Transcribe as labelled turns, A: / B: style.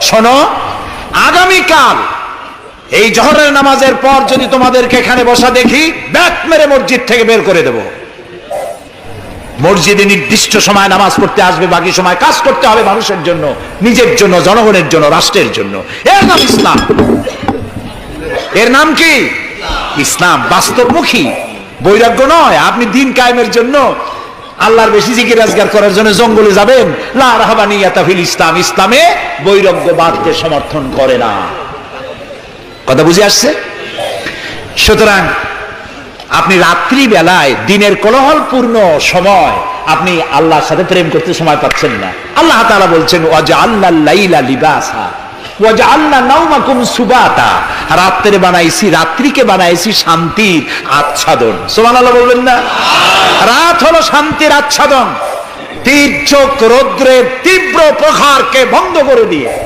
A: শোনো, আগামীকাল এই জোহরের নামাজের পর যদি তোমাদেরকে এখানে বসা দেখি, ব্যাট মেরে মসজিদ থেকে বের করে দেব। মসজিদে নির্দিষ্ট সময় নামাজ পড়তে আসবে, বাকি সময় কাজ করতে হবে মানুষের জন্য, নিজের জন্য, জনগণের জন্য, রাষ্ট্রের জন্য। এর নাম ইসলাম। এর নাম কি? ইসলাম। বাস্তবমুখী, বৈরাগ্য নয়। আপনি দিন কায়েমের জন্য, আল্লাহর বেশি জিকির আজগার করার জন্য জঙ্গলে যাবেন, লা রাহবানিয়াতা ফিল ইসলাম। ইসলামে বৈরাগ্যবাদকে সমর্থন করে না। কথা বুঝে আসছে? সুতরাং আপনি রাত্রি বেলায়, দিনের কোলাহলপূর্ণ সময়, আপনি আল্লাহর সাথে প্রেম করতে সময় পাচ্ছেন না। আল্লাহ তাআলা বলছেন, ওয়াজআলনাল লাইলা লিবাসা ওয়াজআলনা নাওমাকুম সুবাতা। রাত্রে বানাইছি, রাত্রিকে বানাইছি শান্তির আচ্ছাদন। সুবহানাল্লাহ বলবেন না? রাত হলো শান্তির আচ্ছাদন, তীর্যক রৌদ্রের তীব্র প্রখারকে বন্ধ করে দিয়ে